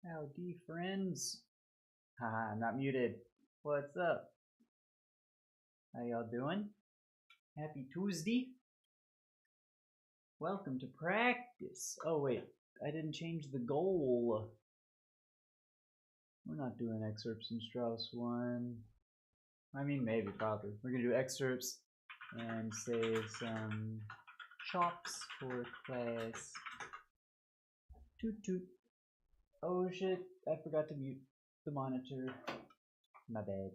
Howdy, friends. Haha, I'm not muted. What's up? How y'all doing? Happy Tuesday. Welcome to practice. Oh, wait. I didn't change the goal. We're not doing excerpts in Strauss 1. I mean, maybe, probably. We're going to do excerpts and save some chops for class. Toot toot. Oh shit, I forgot to mute the monitor. My bad.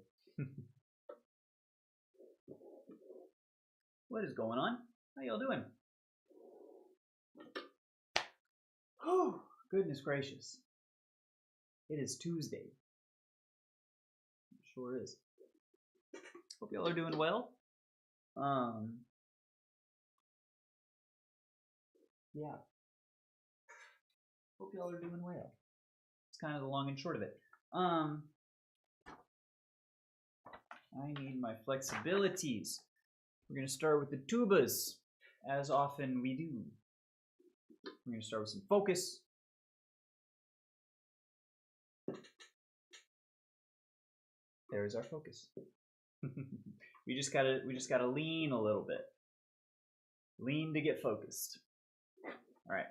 What is going on? How y'all doing? Oh, goodness gracious. It is Tuesday. It sure is. Hope y'all are doing well. Yeah. Hope y'all are doing well. It's kind of the long and short of it. I need my flexibilities. We're going to start with the tubas, as often we do. We're going to start with some focus. There's our focus. we just gotta lean a little bit. Lean to get focused. All right.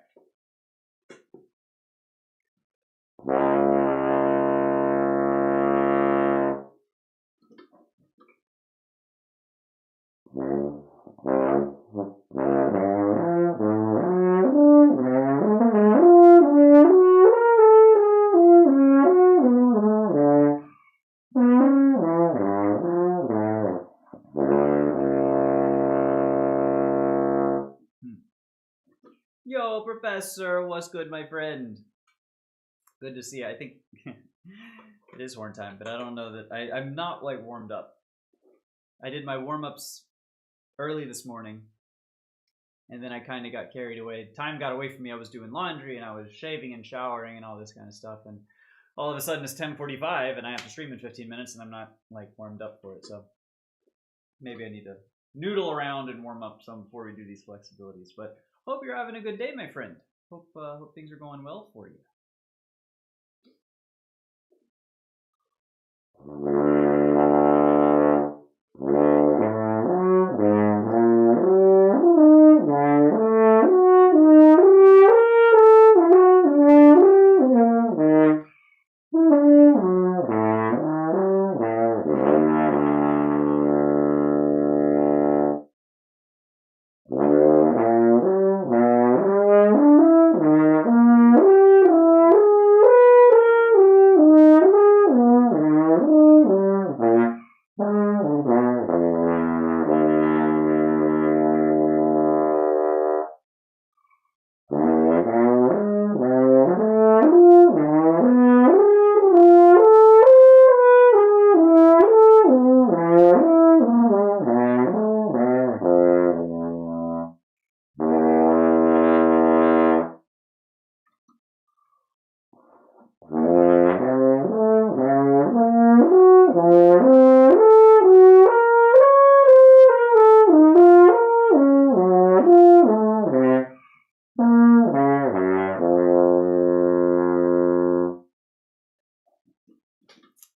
Yo, Professor, what's good, my friend? Good to see you. I think it is horn time, but I don't know that I'm not like warmed up. I did my warm-ups early this morning, and then I kind of got carried away. Time got away from me. I was doing laundry, and I was shaving and showering and all this kind of stuff, and all of a sudden it's 10:45, and I have to stream in 15 minutes, and I'm not like warmed up for it. So maybe I need to noodle around and warm up some before we do these flexibilities. But hope you're having a good day, my friend. Hope things are going well for you.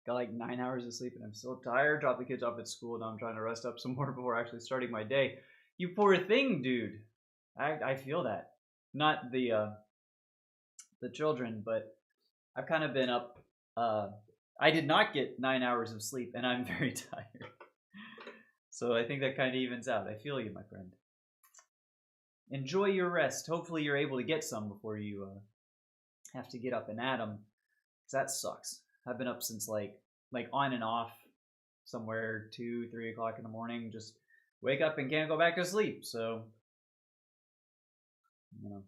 Got like 9 hours of sleep and I'm so tired. Dropped the kids off at school. Now I'm trying to rest up some more before actually starting my day. You poor thing, dude. I feel that. Not the children, but I've kind of been up. I did not get 9 hours of sleep and I'm very tired. So I think that kind of evens out. I feel you, my friend. Enjoy your rest. Hopefully you're able to get some before you have to get up and at them. Because that sucks. I've been up since like on and off, somewhere 2-3 o'clock in the morning. Just wake up and can't go back to sleep. So, you know,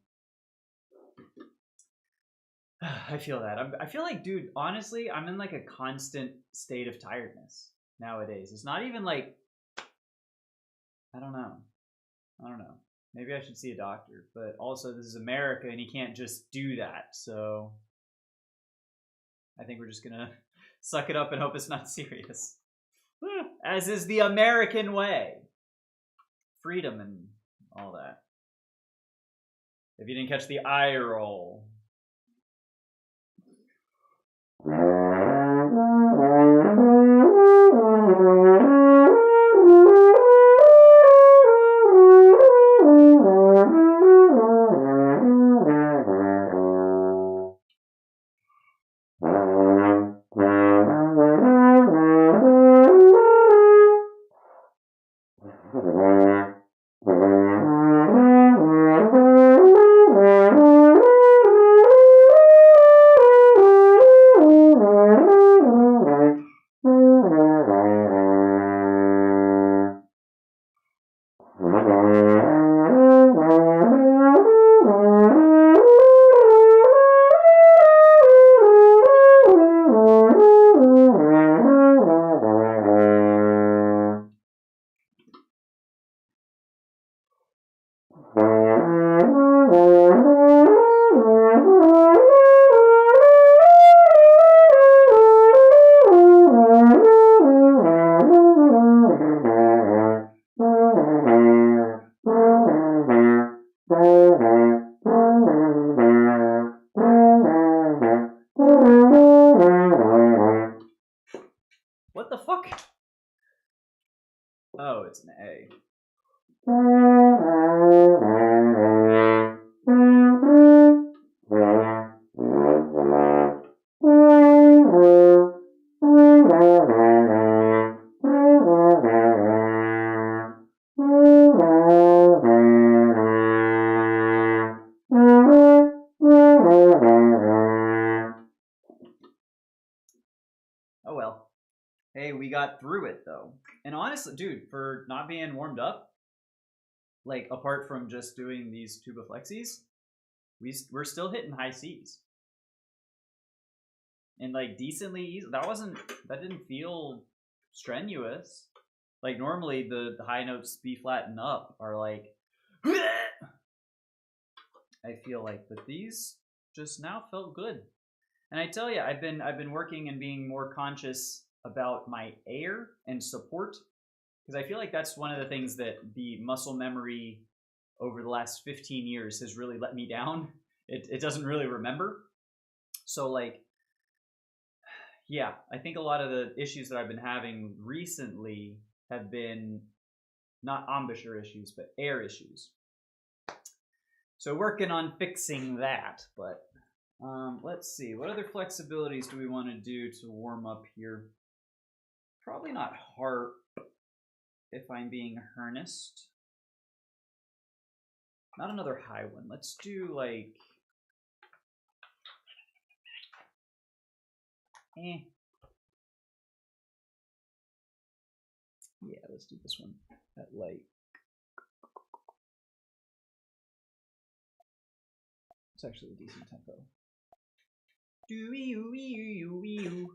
I feel that. I feel like, dude, honestly, I'm in like a constant state of tiredness nowadays. It's not even like, I don't know. Maybe I should see a doctor. But also, this is America, and you can't just do that. So I think we're just gonna suck it up and hope it's not serious. As is the American way. Freedom and all that. If you didn't catch the eye roll. What the fuck? Oh, it's an A. Oh well. Hey, we got through it though. And honestly, dude, for not being warmed up, like apart from just doing these tuba flexies, we're still hitting high C's. And like decently easy. That didn't feel strenuous. Like normally the high notes B flat and up are like I feel like, but these just now felt good. And I tell you, I've been working and being more conscious about my air and support because I feel like that's one of the things that the muscle memory over the last 15 years has really let me down. It doesn't really remember. So like, yeah, I think a lot of the issues that I've been having recently have been not embouchure issues, but air issues. So working on fixing that, but let's see. What other flexibilities do we want to do to warm up here? Probably not harp, if I'm being earnest. Not another high one. Let's do like... Yeah, let's do this one at light. It's actually a decent tempo. Do-wee-oo-wee-oo-wee-oo.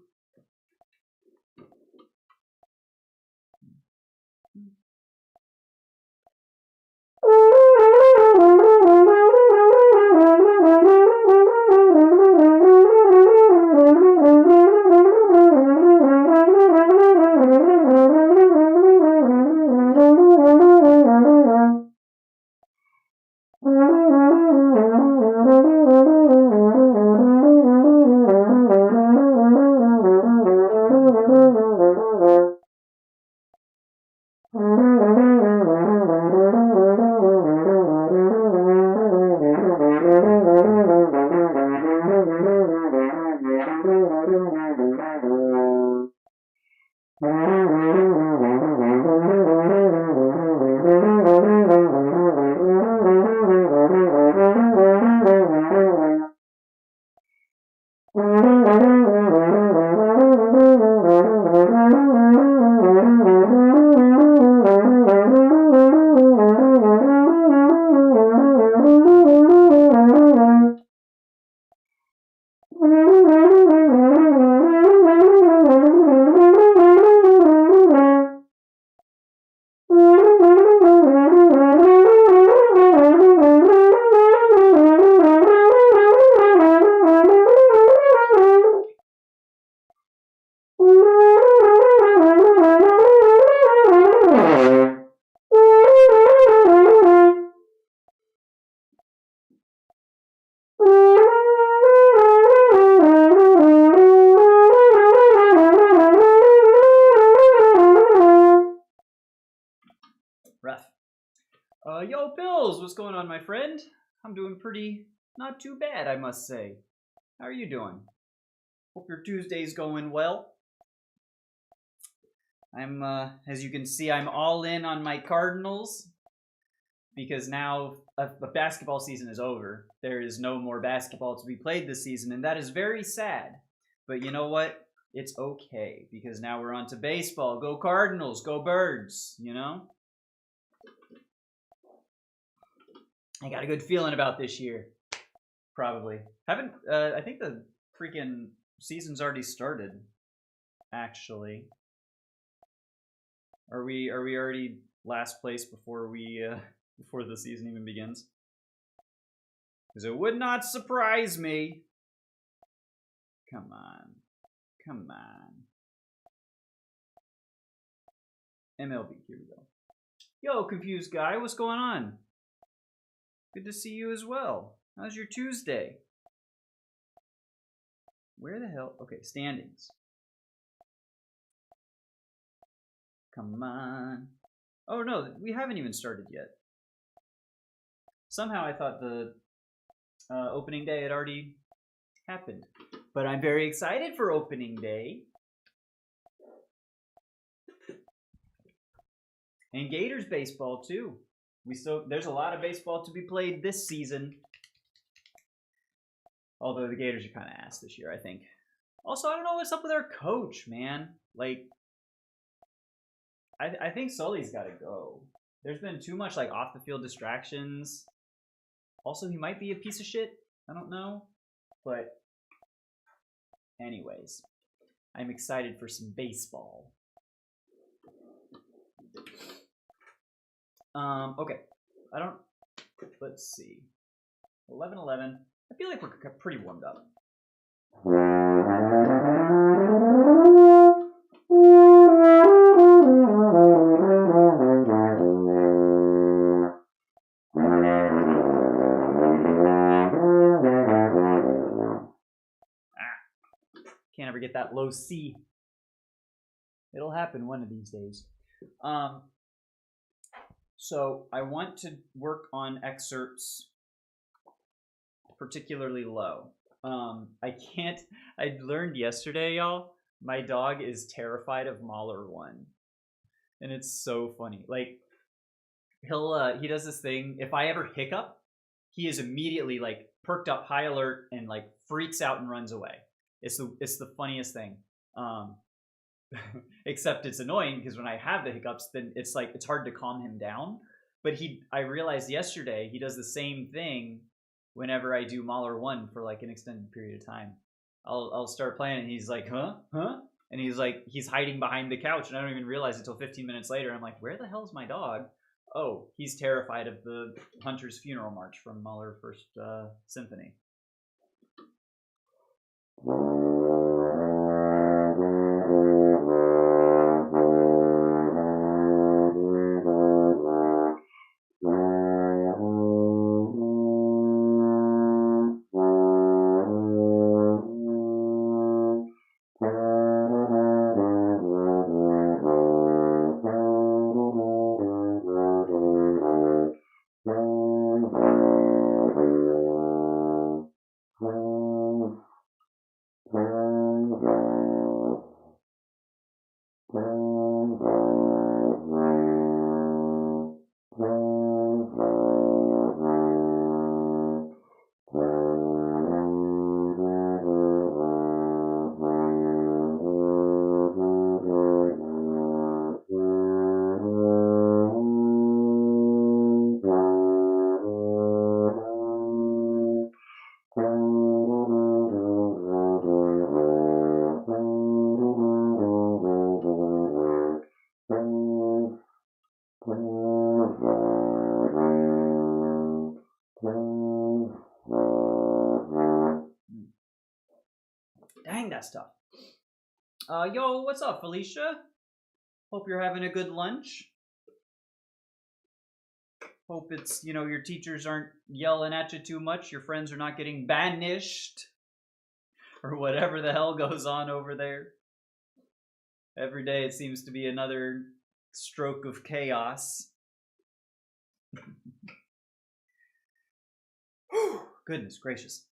Rough. Yo, Bills, what's going on, my friend? I'm doing not too bad, I must say. How are you doing? Hope your Tuesday's going well. I'm, as you can see, I'm all in on my Cardinals because now the basketball season is over. There is no more basketball to be played this season, and that is very sad. But you know what? It's okay because now we're on to baseball. Go Cardinals, go Birds, you know? I got a good feeling about this year. Probably. I think the freaking season's already started, actually. Are we already last place before before the season even begins? Because it would not surprise me. Come on. Come on. MLB, here we go. Yo, confused guy, what's going on? Good to see you as well. How's your Tuesday? Where the hell? Okay, standings. Come on. Oh no, we haven't even started yet. Somehow I thought the opening day had already happened. But I'm very excited for opening day. And Gators baseball too. There's a lot of baseball to be played this season. Although the Gators are kind of ass this year, I think. Also, I don't know what's up with our coach, man. Like, I think Sully's got to go. There's been too much like off the field distractions. Also, he might be a piece of shit. I don't know. But anyways, I'm excited for some baseball. Okay. Let's see. 11:11. I feel like we're pretty warmed up. Can't ever get that low C. It'll happen one of these days. So I want to work on excerpts particularly low. I learned yesterday, y'all, my dog is terrified of Mahler 1. And it's so funny. Like, he does this thing. If I ever hiccup, he is immediately like perked up, high alert, and like freaks out and runs away. It's the funniest thing. Except it's annoying because when I have the hiccups, then it's like it's hard to calm him down. But I realized yesterday he does the same thing whenever I do Mahler 1 for like an extended period of time. I'll start playing and he's like, huh? And he's hiding behind the couch and I don't even realize it until 15 minutes later. I'm like, where the hell is my dog? Oh, he's terrified of the Hunter's Funeral March from Mahler First Symphony. Dang, that's tough. Yo, what's up, Felicia? Hope you're having a good lunch. Hope it's, your teachers aren't yelling at you too much. Your friends are not getting banished. Or whatever the hell goes on over there. Every day it seems to be another stroke of chaos. Goodness gracious.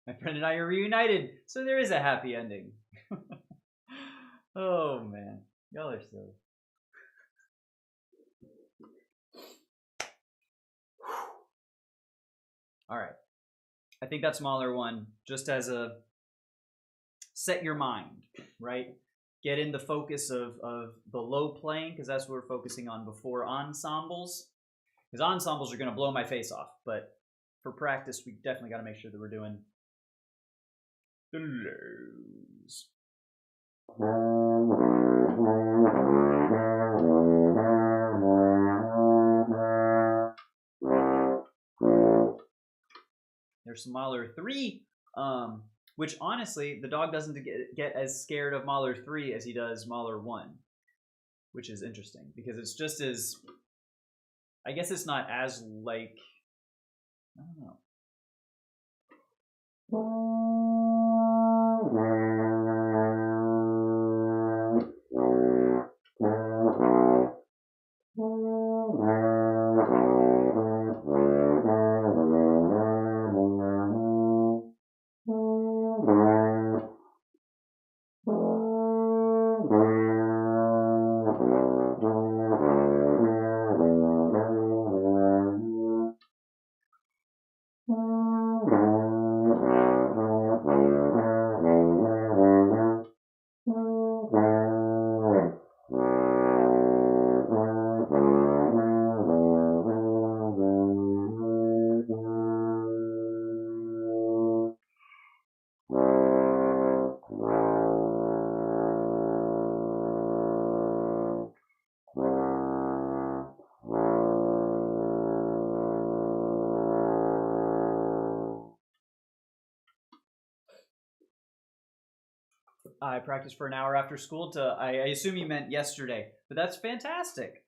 My friend and I are reunited, so there is a happy ending. Oh man, y'all are silly. All right, I think that's Mahler 1, just as a set your mind, right? get in the focus of the low playing, because that's what we're focusing on before ensembles. Because ensembles are going to blow my face off, but for practice, we definitely got to make sure that we're doing the lows. There's some Mahler 3, which honestly, the dog doesn't get as scared of Mahler 3 as he does Mahler 1, which is interesting because it's just as, I guess it's not as like, I don't know. I practiced for an hour after school I assume you meant yesterday, but that's fantastic.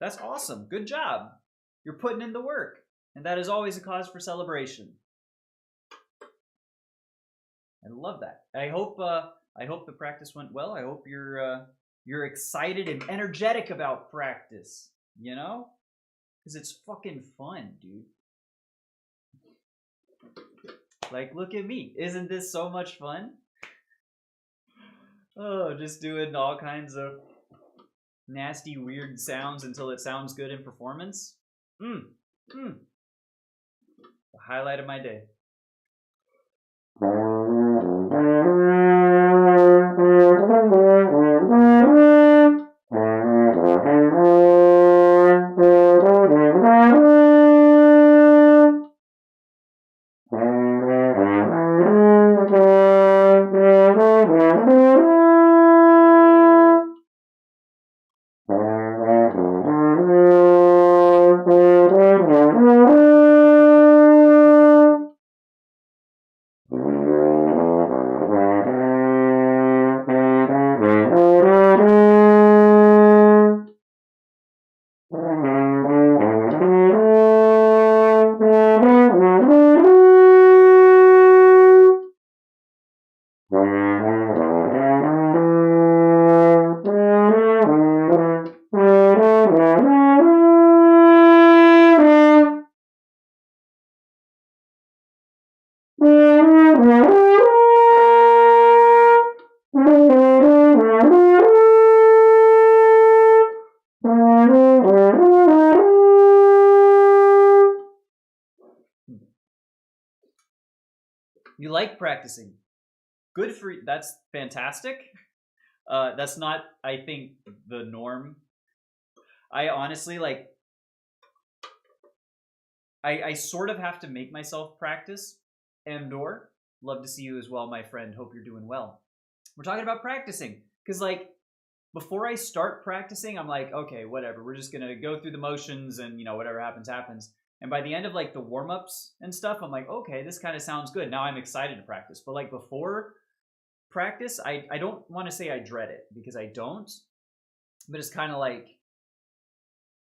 That's awesome. Good job. You're putting in the work, and that is always a cause for celebration. I love that. I hope the practice went well. I hope you're excited and energetic about practice, you know? Because it's fucking fun, dude. Like, look at me. Isn't this so much fun? Oh, just doing all kinds of nasty, weird sounds until it sounds good in performance. The highlight of my day. You like practicing. Good for you. That's fantastic. That's not, I think, the norm. I honestly, like, I sort of have to make myself practice. Andor, love to see you as well, my friend. Hope you're doing well. We're talking about practicing. Because, like, before I start practicing, I'm like, okay, whatever. We're just going to go through the motions and, you know, whatever happens, happens. And by the end of, like, the warm-ups and stuff, I'm like, okay, this kind of sounds good. Now I'm excited to practice. But, like, before practice, I don't want to say I dread it, because I don't. But it's kind of like,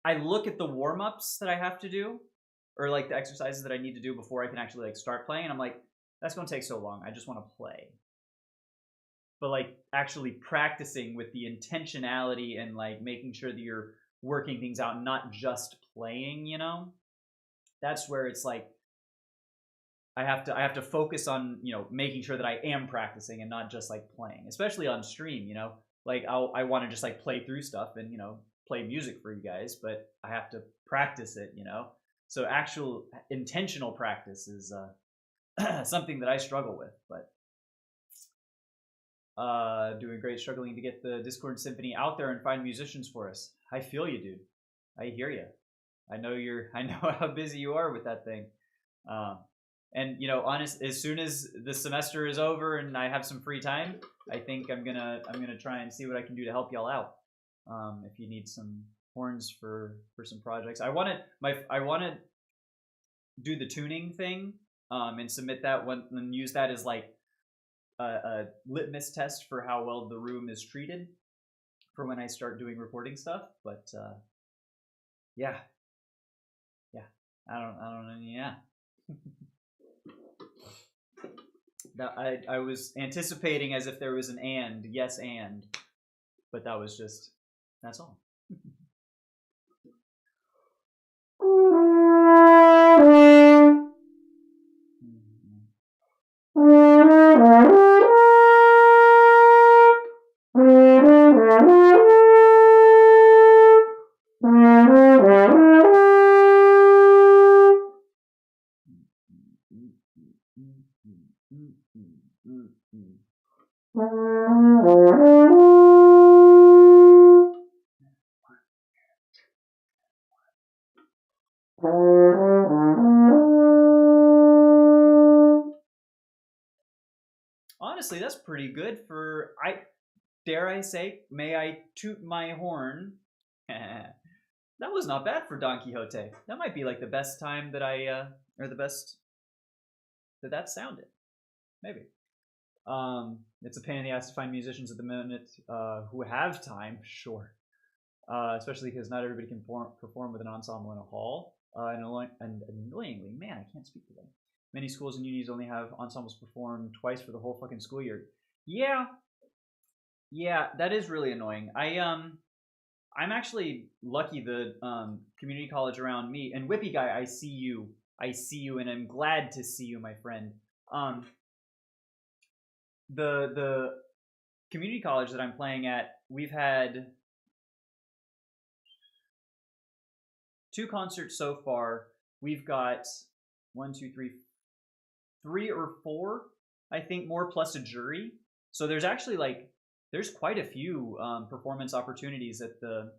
I look at the warm-ups that I have to do, or, like, the exercises that I need to do before I can actually, like, start playing. And I'm like, that's going to take so long. I just want to play. But, like, actually practicing with the intentionality and, like, making sure that you're working things out, not just playing, you know? That's where it's like, I have to focus on, you know, making sure that I am practicing and not just, like, playing, especially on stream, you know? Like, I want to just, like, play through stuff and, you know, play music for you guys, but I have to practice it, you know? So actual intentional practice is something that I struggle with, but Doing great, struggling to get the Discord Symphony out there and find musicians for us. I feel you, dude. I hear you. I know how busy you are with that thing. And honest, as soon as the semester is over and I have some free time, I think I'm gonna try and see what I can do to help y'all out. If you need some horns for some projects, I want to do the tuning thing and submit that and use that as like a litmus test for how well the room is treated for when I start doing recording stuff. But yeah, I don't know. Yeah. That I was anticipating as if there was an yes and, but that's all. Honestly, that's pretty good for dare I say, may I toot my horn? That was not bad for Don Quixote. That might be like the best time that or the best that sounded. Maybe. It's a pain in the ass to find musicians at the minute who have time, sure. Especially because not everybody can perform with an ensemble in a hall. And annoyingly, man, I can't speak today. Many schools and unis only have ensembles perform twice for the whole fucking school year. Yeah, that is really annoying. I'm actually lucky the community college around me, and Whippy Guy, I see you, and I'm glad to see you, my friend. The community college that I'm playing at, we've had 2 concerts so far. We've got 3 or 4, I think, more plus a jury. So there's actually there's quite a few performance opportunities at the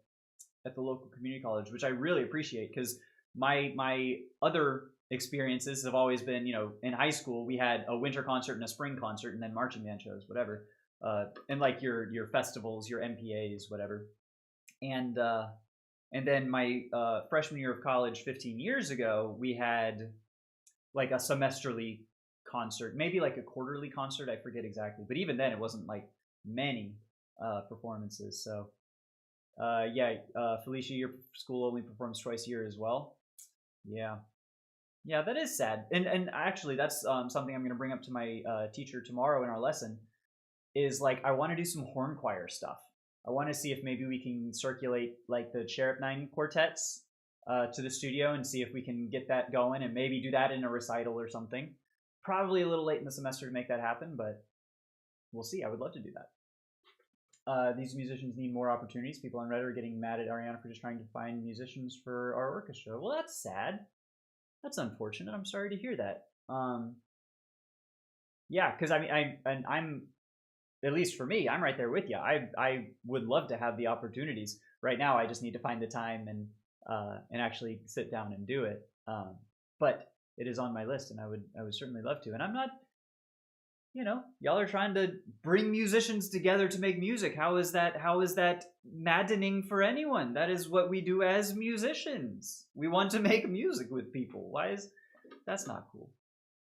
local community college, which I really appreciate, because my other experiences have always been, in high school we had a winter concert and a spring concert and then marching band shows, whatever, and like your festivals, your MPAs, whatever. And then my freshman year of college 15 years ago, we had like a semesterly concert, maybe like a quarterly concert, I forget exactly, but even then it wasn't like many performances. So Felicia, your school only performs twice a year as well. Yeah, that is sad. And actually that's something I'm going to bring up to my teacher tomorrow in our lesson, is like I want to do some horn choir stuff. I want to see if maybe we can circulate like the Sheriff 9 quartets to the studio and see if we can get that going and maybe do that in a recital or something. Probably a little late in the semester to make that happen, but we'll see. I would love to do that. These musicians need more opportunities. People on Reddit are getting mad at Ariana for just trying to find musicians for our orchestra. Well, that's sad. That's unfortunate. I'm sorry to hear that. Yeah, because I mean, I'm at least for me, I'm right there with you. I would love to have the opportunities. Right now, I just need to find the time and actually sit down and do it. But it is on my list, and I would certainly love to. And I'm not, y'all are trying to bring musicians together to make music. How is that maddening for anyone? That is what we do as musicians. We want to make music with people. That's not cool?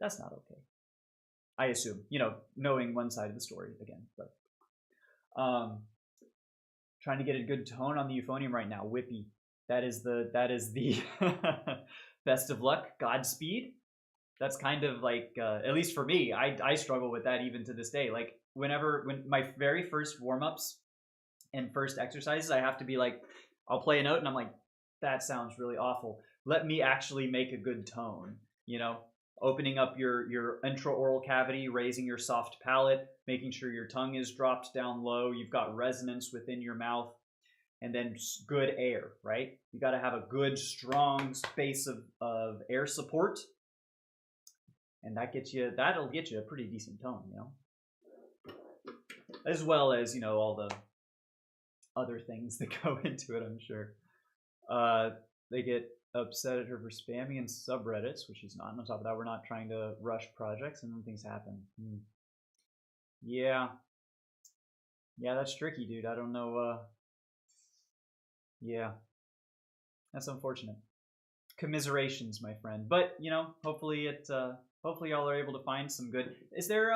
That's not okay. I assume, knowing one side of the story again, but trying to get a good tone on the euphonium right now. Whippy, that is the best of luck. Godspeed. That's kind of like, at least for me, I struggle with that even to this day. Like when my very first warm-ups and first exercises, I have to be like, I'll play a note and I'm like, that sounds really awful. Let me actually make a good tone, opening up your intraoral cavity, raising your soft palate, making sure your tongue is dropped down low, you've got resonance within your mouth, and then good air, right? You got to have a good, strong space of air support, and that'll get you a pretty decent tone, as well as all the other things that go into it. I'm sure. They get upset at her for spamming in subreddits, which is not. And on top of that, we're not trying to rush projects, and then things happen. Yeah, yeah, that's tricky, dude. I don't know. Yeah, that's unfortunate. Commiserations, my friend. But hopefully it. Hopefully y'all are able to find some good. Is there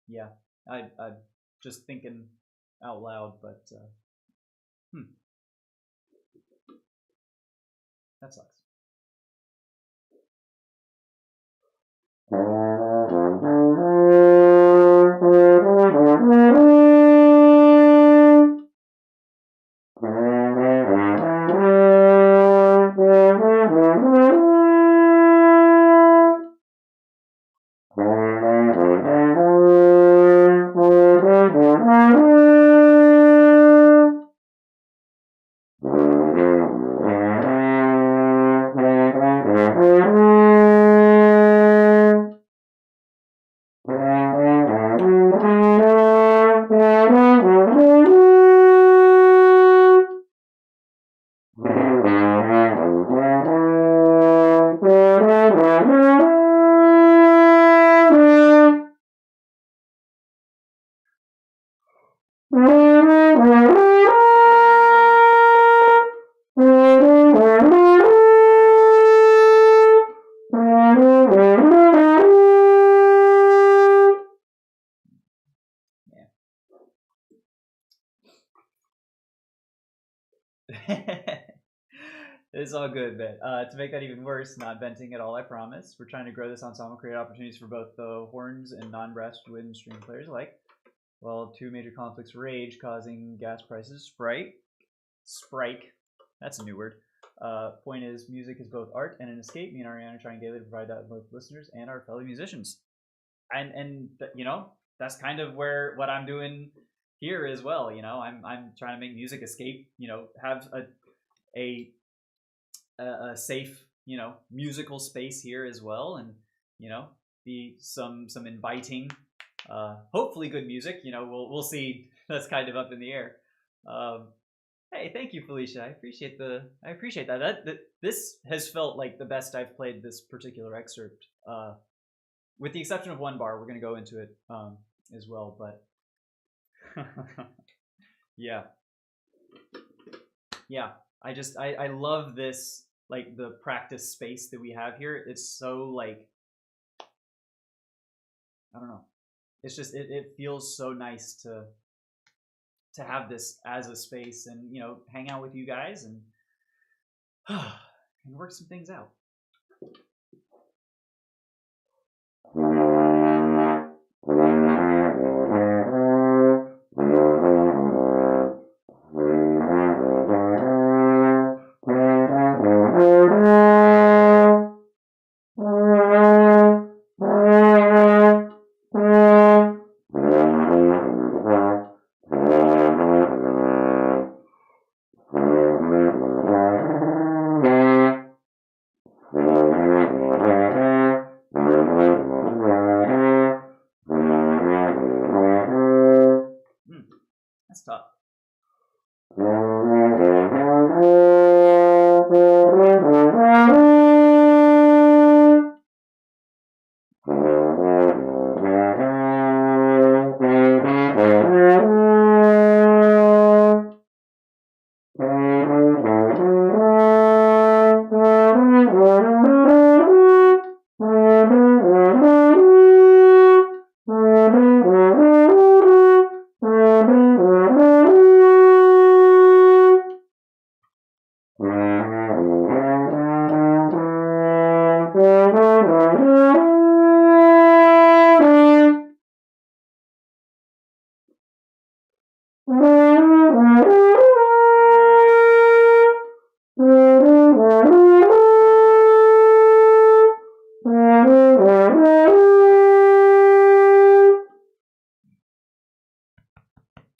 Yeah, I just thinking out loud, but that sucks. It's all good, man. To make that even worse, not venting at all, I promise. We're trying to grow this ensemble, create opportunities for both the horns and non-brass wind string players alike. Well, two major conflicts rage, causing gas prices. Sprike. That's a new word. Point is, music is both art and an escape. Me and Ariana are trying daily to provide that to both listeners and our fellow musicians. And that's kind of what I'm doing here as well. I'm trying to make music escape. Have a safe musical space here as well, and be some inviting, hopefully good music. We'll see. That's kind of up in the air. Hey, thank you, Felicia. I appreciate that. This has felt like the best I've played this particular excerpt, with the exception of one bar. We're gonna go into it as well, but yeah. I love this, like, the practice space that we have here. It's so, like, I don't know. It's just it feels so nice to have this as a space, and hang out with you guys and work some things out. That's tough.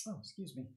Oh, excuse me.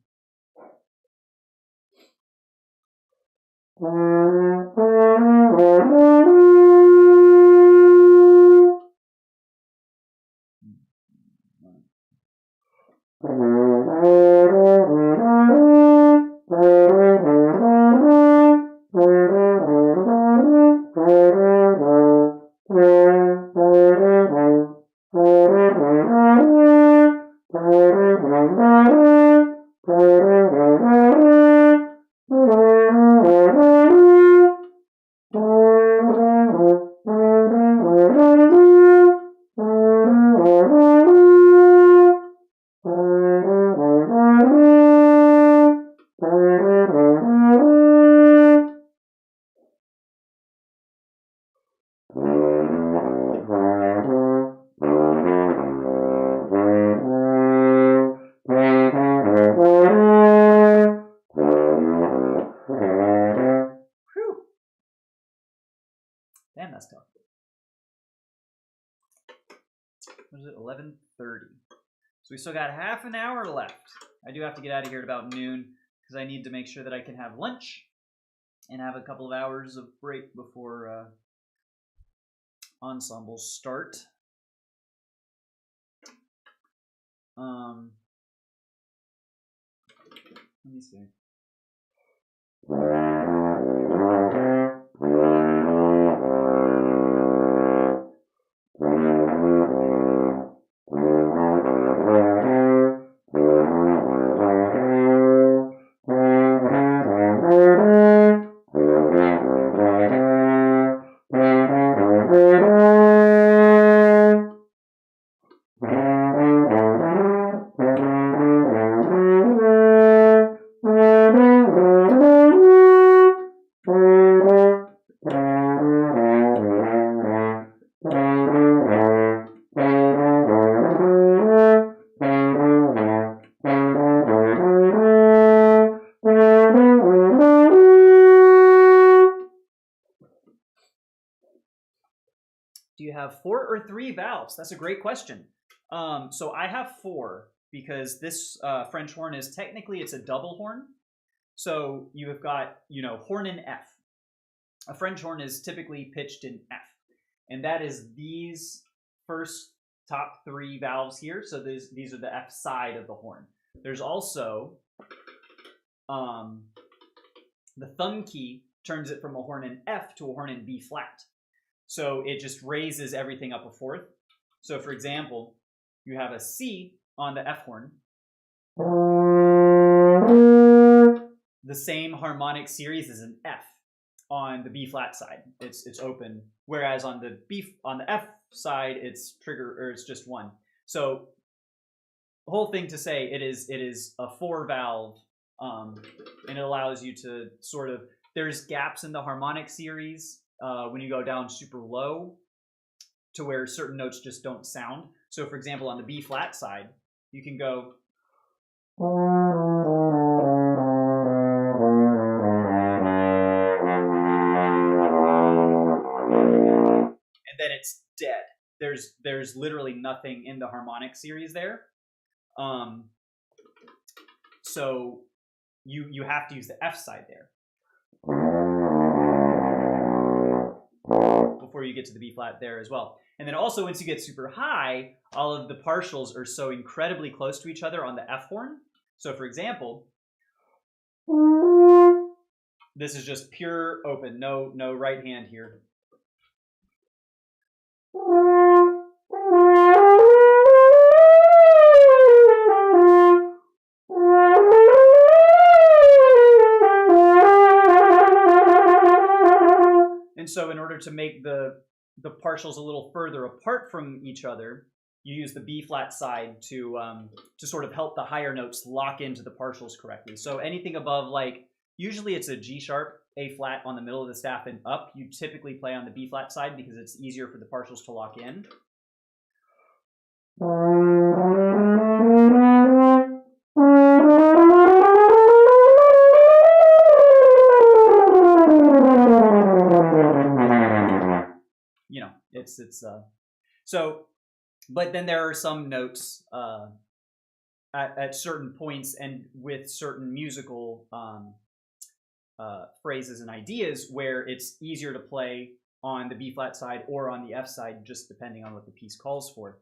Damn, that's tough. What is it? 11:30. So we still got half an hour left. I do have to get out of here at about noon because I need to make sure that I can have lunch and have a couple of hours of break before ensembles start. Let me see. Do you have 4 or 3 valves? That's a great question. So I have 4 because this French horn is technically it's a double horn. So you have got, horn in F. A French horn is typically pitched in F. And that is these first top 3 valves here. So these are the F side of the horn. There's also the thumb key turns it from a horn in F to a horn in B flat. So it just raises everything up a fourth. So for example, you have a C on the F horn. The same harmonic series as an F on the B flat side. It's open. Whereas on the F side, it's it's just 1. So the whole thing to say it is a 4 valve, and it allows you to sort of, there's gaps in the harmonic series when you go down super low to where certain notes just don't sound. So for example, on the B flat side, you can go and then it's dead. There's literally nothing in the harmonic series there. So you have to use the F side there before you get to the B flat there as well. And then also once you get super high, all of the partials are so incredibly close to each other on the F horn. So for example, this is just pure open, no right hand here. And so in order to make the partials a little further apart from each other, you use the B flat side to sort of help the higher notes lock into the partials correctly. So anything above, like, usually it's a G sharp, A flat on the middle of the staff and up, you typically play on the B flat side because it's easier for the partials to lock in. So, but then there are some notes at certain points and with certain musical phrases and ideas where it's easier to play on the B flat side or on the F side, just depending on what the piece calls for.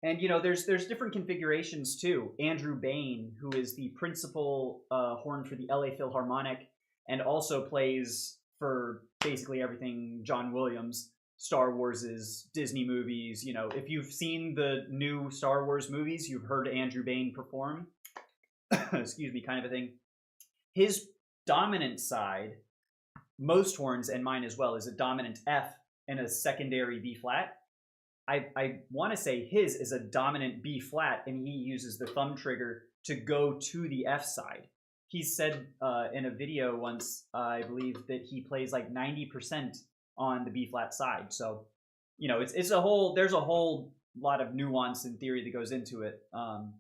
And there's different configurations too. Andrew Bain, who is the principal horn for the LA Philharmonic, and also plays for basically everything John Williams, Star Wars's, Disney movies. If you've seen the new Star Wars movies, you've heard Andrew Bain perform. Excuse me, kind of a thing. His dominant side, most horns and mine as well, is a dominant F and a secondary B flat. I want to say his is a dominant B flat, and he uses the thumb trigger to go to the F side. He said in a video once, I believe, that he plays like 90% on the B flat side. So, there's a whole lot of nuance and theory that goes into it. And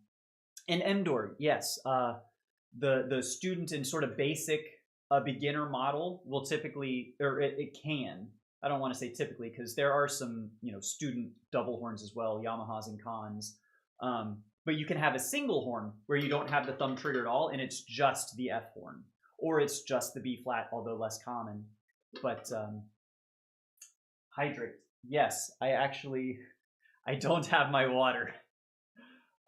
M-Door, yes, the student in sort of basic beginner model will typically, or it can. I don't want to say typically, because there are some student double horns as well, Yamahas and Khans. But you can have a single horn where you don't have the thumb trigger at all, and it's just the F horn, or it's just the B flat, although less common. But hydrate, yes, I don't have my water,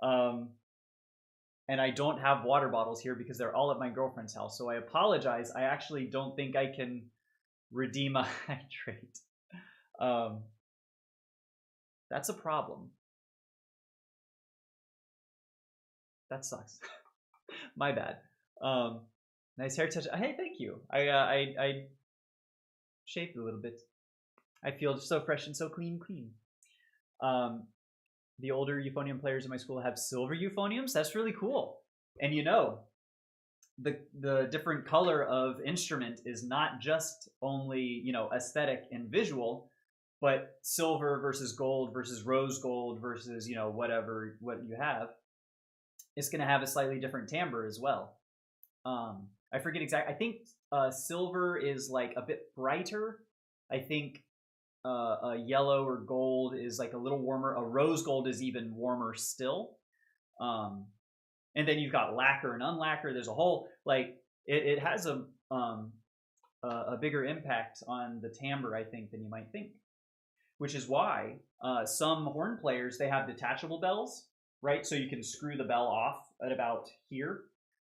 and I don't have water bottles here because they're all at my girlfriend's house. So I apologize. I actually don't think I can redeem a hydrate. That's a problem. That sucks. My bad. Nice hair touch. Hey, thank you. I shaved a little bit. I feel so fresh and so clean. The older euphonium players in my school have silver euphoniums. That's really cool. And the different color of instrument is not just only aesthetic and visual, but silver versus gold versus rose gold versus what you have. It's going to have a slightly different timbre as well. I forget exactly. I think silver is like a bit brighter. I think a yellow or gold is like a little warmer. A rose gold is even warmer still. And then you've got lacquer and unlacquer. There's a whole it has a bigger impact on the timbre, I think, than you might think. Which is why some horn players, they have detachable bells, right? So you can screw the bell off at about here.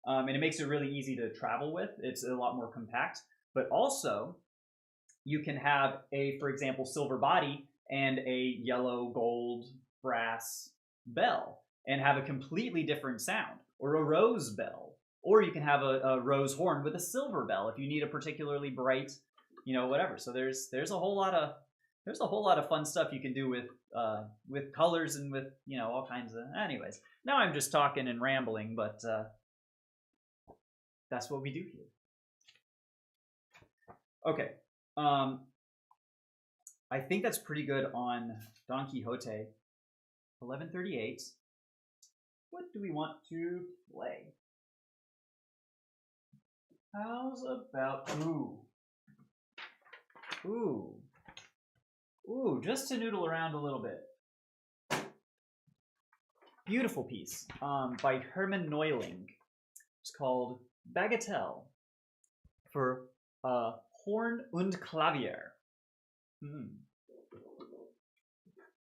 And it makes it really easy to travel with. It's a lot more compact. But also, you can have for example, silver body and a yellow, gold, brass bell and have a completely different sound. Or a rose bell. Or you can have a rose horn with a silver bell if you need a particularly bright, whatever. So there's a whole lot of fun stuff you can do with colors and with all kinds of. Anyways, now I'm just talking and rambling, but that's what we do here. Okay, I think that's pretty good on Don Quixote. 11:38. What do we want to play? How's about Ooh, just to noodle around a little bit. Beautiful piece by Hermann Neuling. It's called Bagatelle for Horn und Klavier.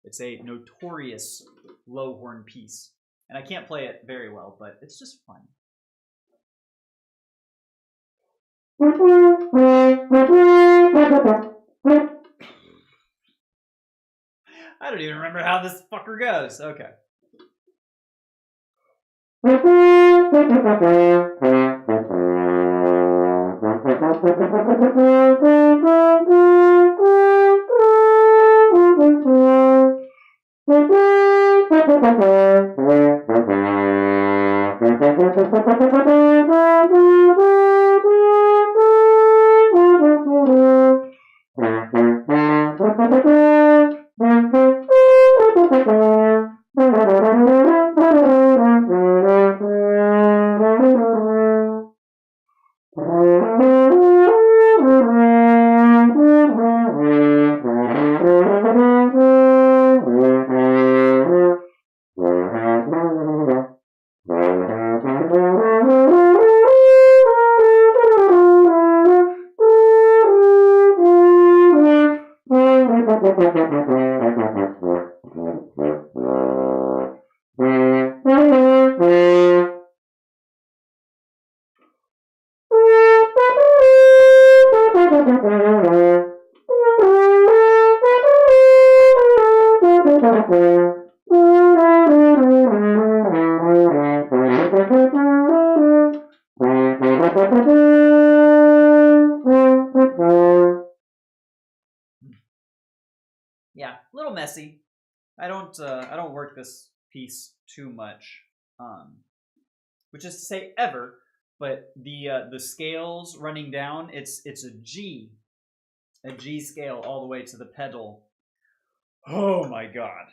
It's a notorious low horn piece. And I can't play it very well, but it's just fun. I don't even remember how this fucker goes. Okay. messy. I don't work this piece too much, which is to say ever. But the scales running down, it's a G scale all the way to the pedal. Oh my god,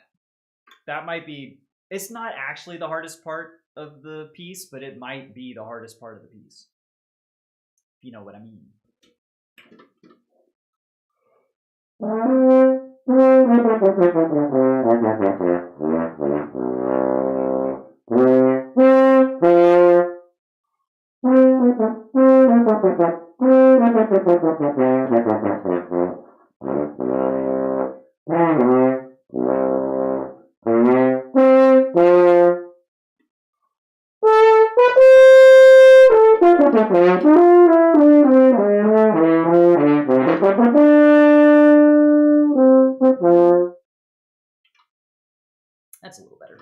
that might be. It's not actually the hardest part of the piece, but it might be the hardest part of the piece. If you know what I mean. That's a little better.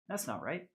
That's not right.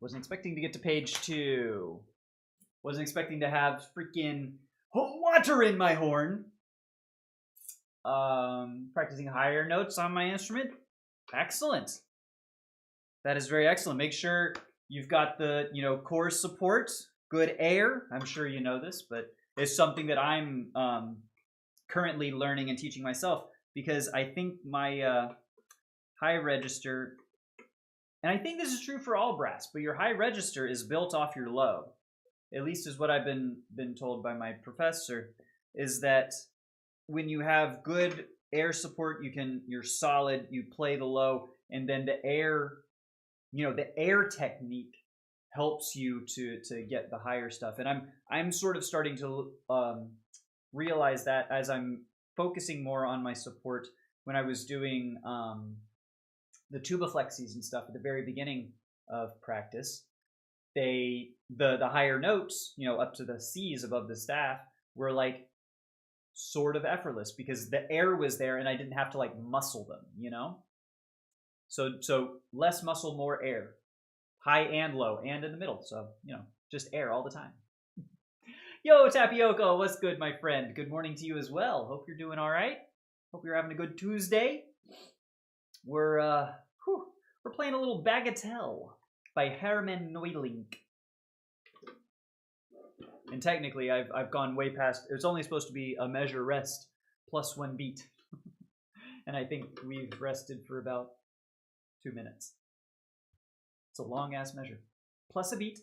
Wasn't expecting to get to page 2. Wasn't expecting to have freaking water in my horn. Practicing higher notes on my instrument. Excellent. That is very excellent. Make sure you've got the, core support, good air. I'm sure you know this, but it's something that I'm currently learning and teaching myself, because I think my high register, and I think this is true for all brass, but your high register is built off your low. At least is what I've been told by my professor, is that when you have good air support, you're solid, you play the low, and then the air, the air technique helps you to get the higher stuff. And I'm sort of starting to realize that as I'm focusing more on my support. When I was doing the tuba flexies and stuff at the very beginning of practice, the higher notes, up to the C's above the staff, were like sort of effortless because the air was there and I didn't have to like muscle them, So less muscle, more air, high and low, and in the middle. So, just air all the time. Yo, Tapioca, what's good, my friend? Good morning to you as well. Hope you're doing all right. Hope you're having a good Tuesday. We're playing a little Bagatelle by Herman Neulink. And technically, I've gone way past. It's only supposed to be a measure rest plus 1 beat, and I think we've rested for about 2 minutes. It's a long ass measure plus a beat.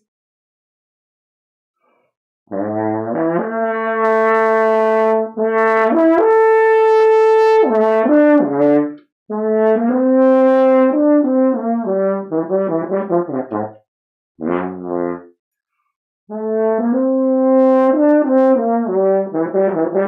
I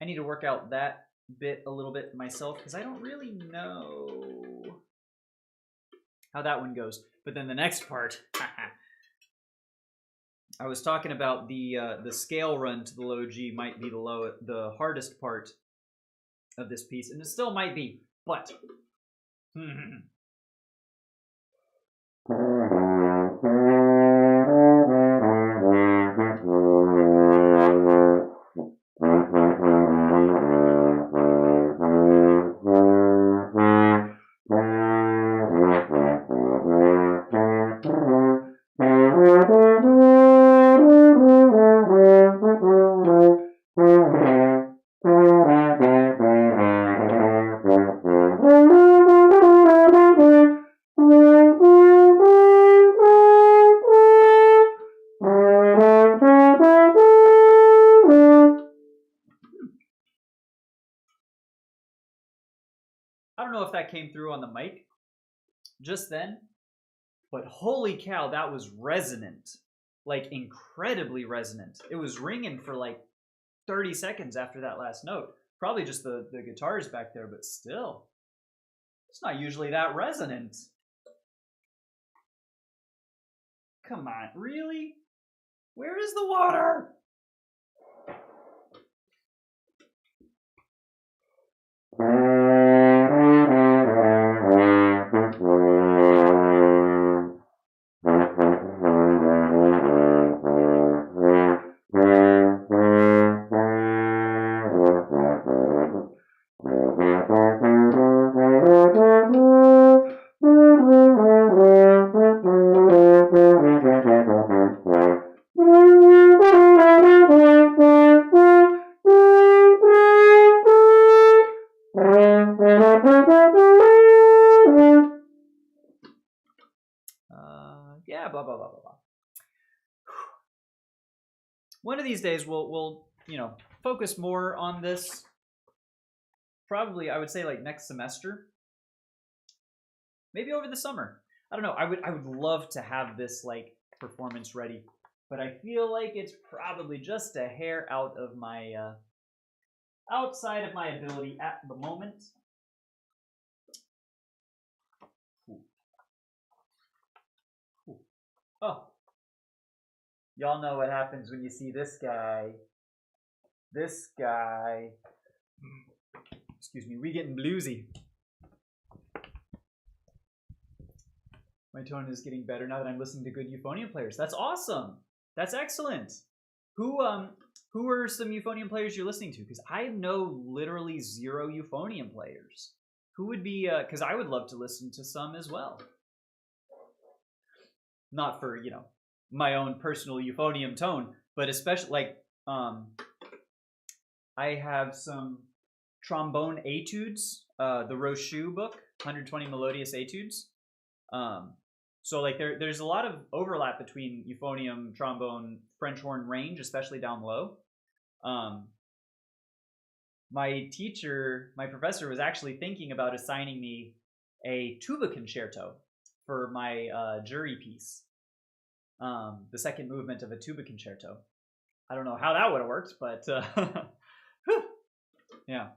need to work out that bit a little bit myself because I don't really know how that one goes. But then the next part, I was talking about the scale run to the low G might be the hardest part of this piece, and it still might be, but I don't know if that came through on the mic just then, but holy cow, that was resonant. Like, incredibly resonant. It was ringing for like 30 seconds after that last note. Probably just the guitars back there, but still. It's not usually that resonant. Come on, really? Where is the water? Yeah, blah, blah, blah, blah, blah. One of these days, we'll focus more on this. Probably, I would say, like, next semester. Maybe over the summer. I don't know. I would love to have this, like, performance ready. But I feel like it's probably just a hair out of my, outside of my ability at the moment. Oh. Y'all know what happens when you see this guy. This guy. Excuse me, we getting bluesy. My tone is getting better now that I'm listening to good euphonium players. That's awesome. That's excellent. Who are some euphonium players you're listening to? Because I know literally zero euphonium players. Who would be? Because I would love to listen to some as well. Not for my own personal euphonium tone, but especially like I have some trombone etudes, the Rochu book, 120 melodious etudes. So like there's a lot of overlap between euphonium, trombone, French horn range, especially down low. My professor was actually thinking about assigning me a tuba concerto for my jury piece. The second movement of a tuba concerto. I don't know how that would have worked, but yeah.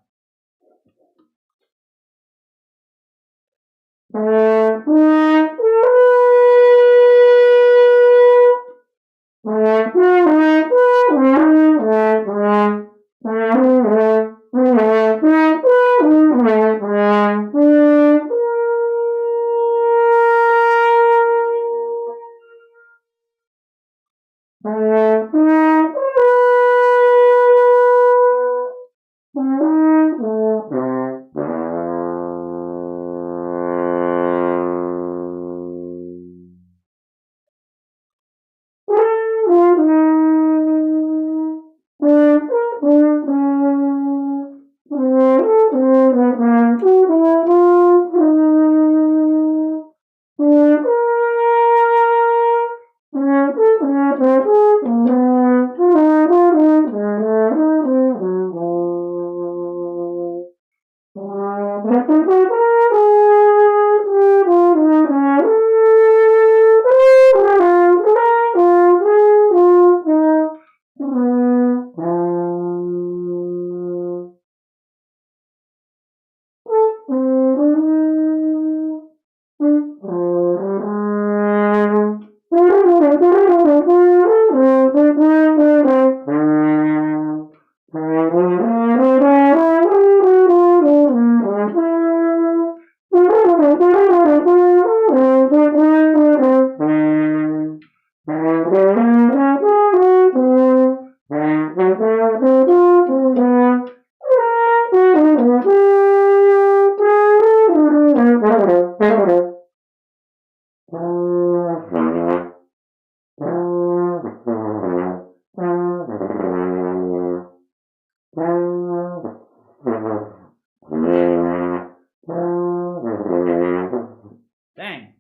Dang.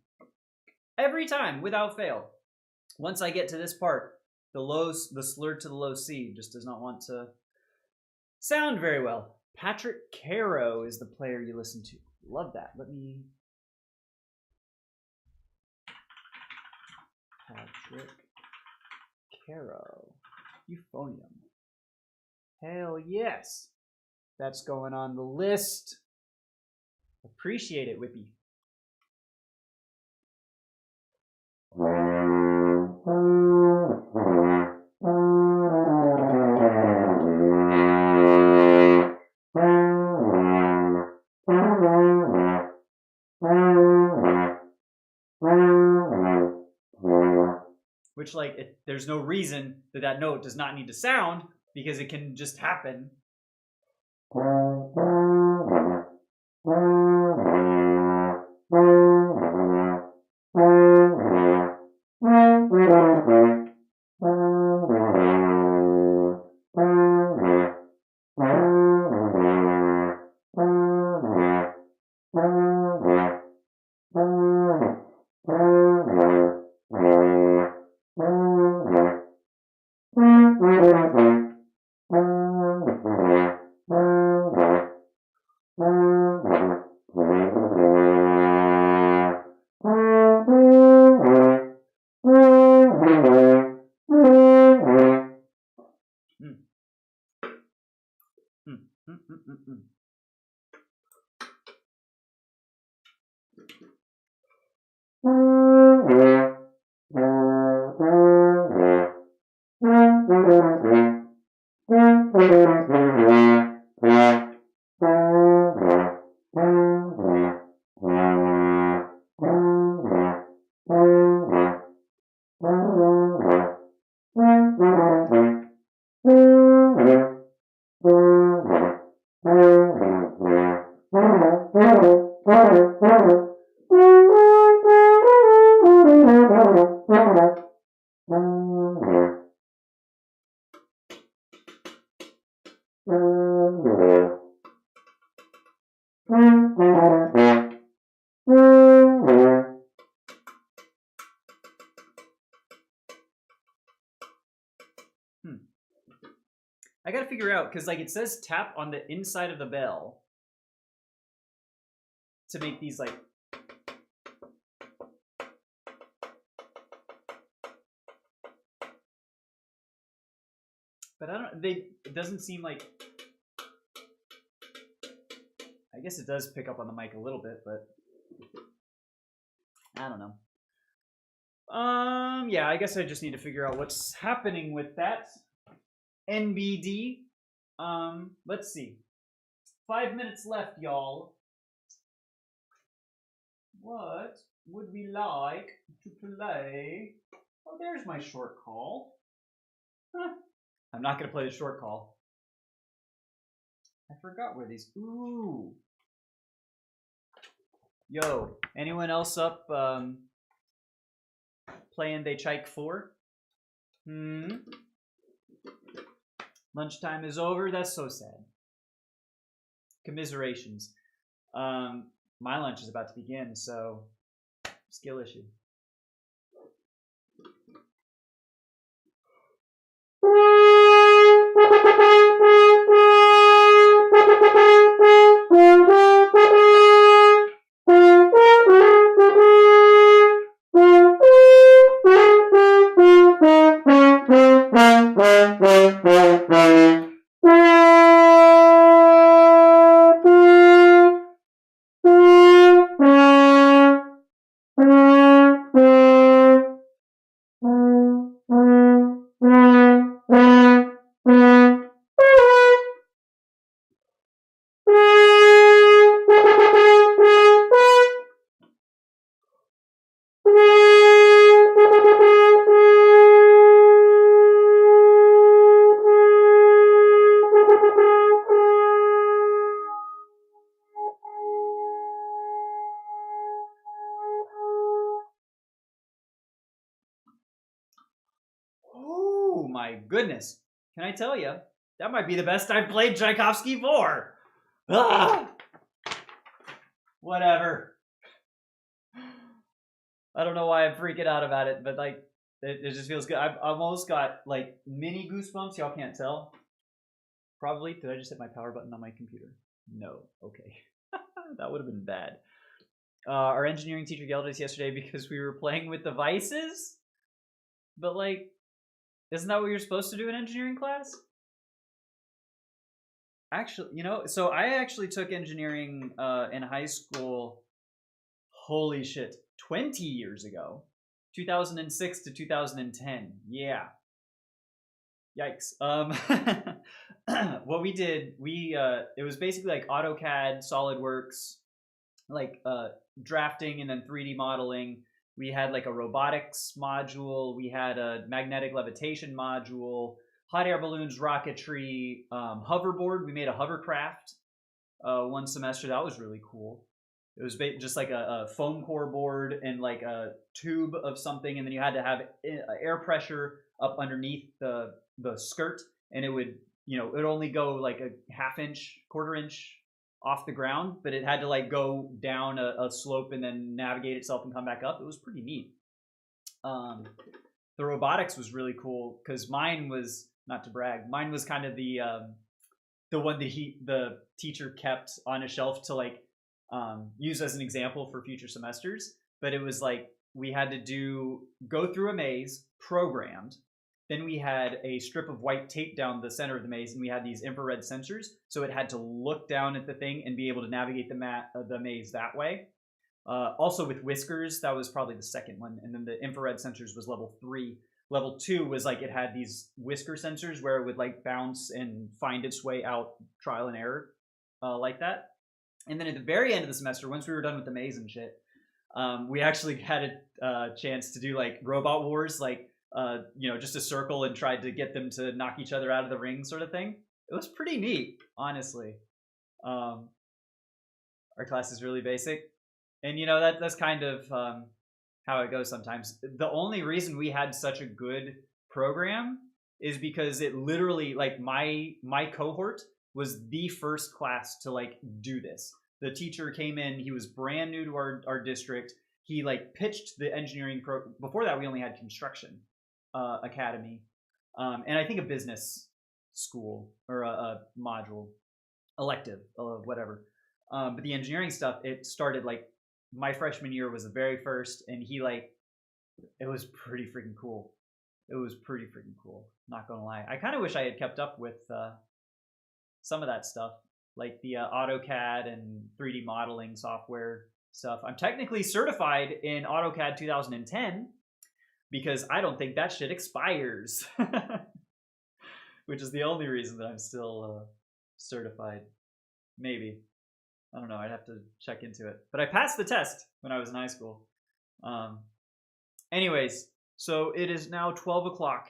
Every time, without fail. Once I get to this part, the slur to the low C just does not want to sound very well. Patrick Caro is the player you listen to. Love that. Let me... Patrick Caro. Euphonium. Hell yes. That's going on the list. Appreciate it, Whippy. Which, like, there's no reason that that note does not need to sound, because it can just happen. I gotta figure out, because like it says tap on the inside of the bell to make these like... But I don't, it doesn't seem like... I guess it does pick up on the mic a little bit, but I don't know. Yeah, I guess I just need to figure out what's happening with that. NBD. Let's see. 5 minutes left, y'all. What would we like to play? Oh, there's my short call. Huh. I'm not going to play the short call. I forgot where these... Ooh. Yo, anyone else up playing They Chike 4? Lunchtime is over. That's so sad. Commiserations. My lunch is about to begin, so skill issue. my goodness. Can I tell you, that might be the best I've played Tchaikovsky for. Ah! Whatever. I don't know why I'm freaking out about it, but like, it just feels good. I've almost got like mini goosebumps. Y'all can't tell. Probably. Did I just hit my power button on my computer? No. Okay. That would have been bad. Our engineering teacher yelled at us yesterday because we were playing with devices. But like, isn't that what you're supposed to do in engineering class? Actually, you know, so I actually took engineering in high school. Holy shit, 20 years ago. 2006 to 2010. Yeah. Yikes. What we did, it was basically like AutoCAD, SolidWorks, like drafting and then 3D modeling. We had like a robotics module. We had a magnetic levitation module, hot air balloons, rocketry, hoverboard. We made a hovercraft one semester. That was really cool. It was just like a foam core board and like a tube of something, and then you had to have air pressure up underneath the skirt, and it would, you know, it would only go like a half inch, quarter inch off the ground, but it had to like go down a slope and then navigate itself and come back up. It was pretty neat. The robotics was really cool because mine was, not to brag, mine was kind of the one that the teacher kept on a shelf to like use as an example for future semesters. But it was like we had to go through a maze programmed. Then we had a strip of white tape down the center of the maze, and we had these infrared sensors, so it had to look down at the thing and be able to navigate the maze that way. Also with whiskers, that was probably the second one, and then the infrared sensors was level 3. Level 2 was like it had these whisker sensors where it would like bounce and find its way out, trial and error, like that. And then at the very end of the semester, once we were done with the maze and shit, we actually had a chance to do like robot wars, like you know, just a circle and tried to get them to knock each other out of the ring, sort of thing. It was pretty neat, honestly. Our class is really basic, and you know that's kind of how it goes sometimes. The only reason we had such a good program is because it literally, like, my cohort was the first class to like do this. The teacher came in, he was brand new to our district. He like pitched the engineering before that we only had construction academy, and I think a business school or a module elective, whatever. But the engineering stuff, it started like my freshman year was the very first, and he like, it was pretty freaking cool. It was pretty freaking cool, not gonna lie. I kind of wish I had kept up with some of that stuff, like the AutoCAD and 3D modeling software stuff. I'm technically certified in AutoCAD 2010 because I don't think that shit expires, which is the only reason that I'm still certified. Maybe. I don't know. I'd have to check into it. But I passed the test when I was in high school. Anyways, so it is now 12 o'clock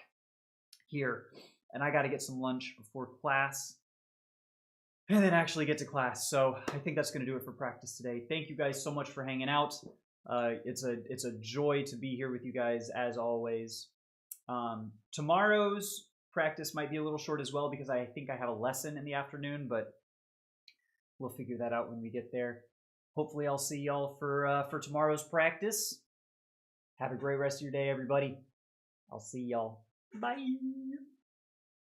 here, and I got to get some lunch before class and then actually get to class. So I think that's going to do it for practice today. Thank you guys so much for hanging out. It's a joy to be here with you guys as always. Tomorrow's practice might be a little short as well because I think I have a lesson in the afternoon, but we'll figure that out when we get there. Hopefully I'll see y'all for tomorrow's practice. Have a great rest of your day, everybody. I'll see y'all. Bye.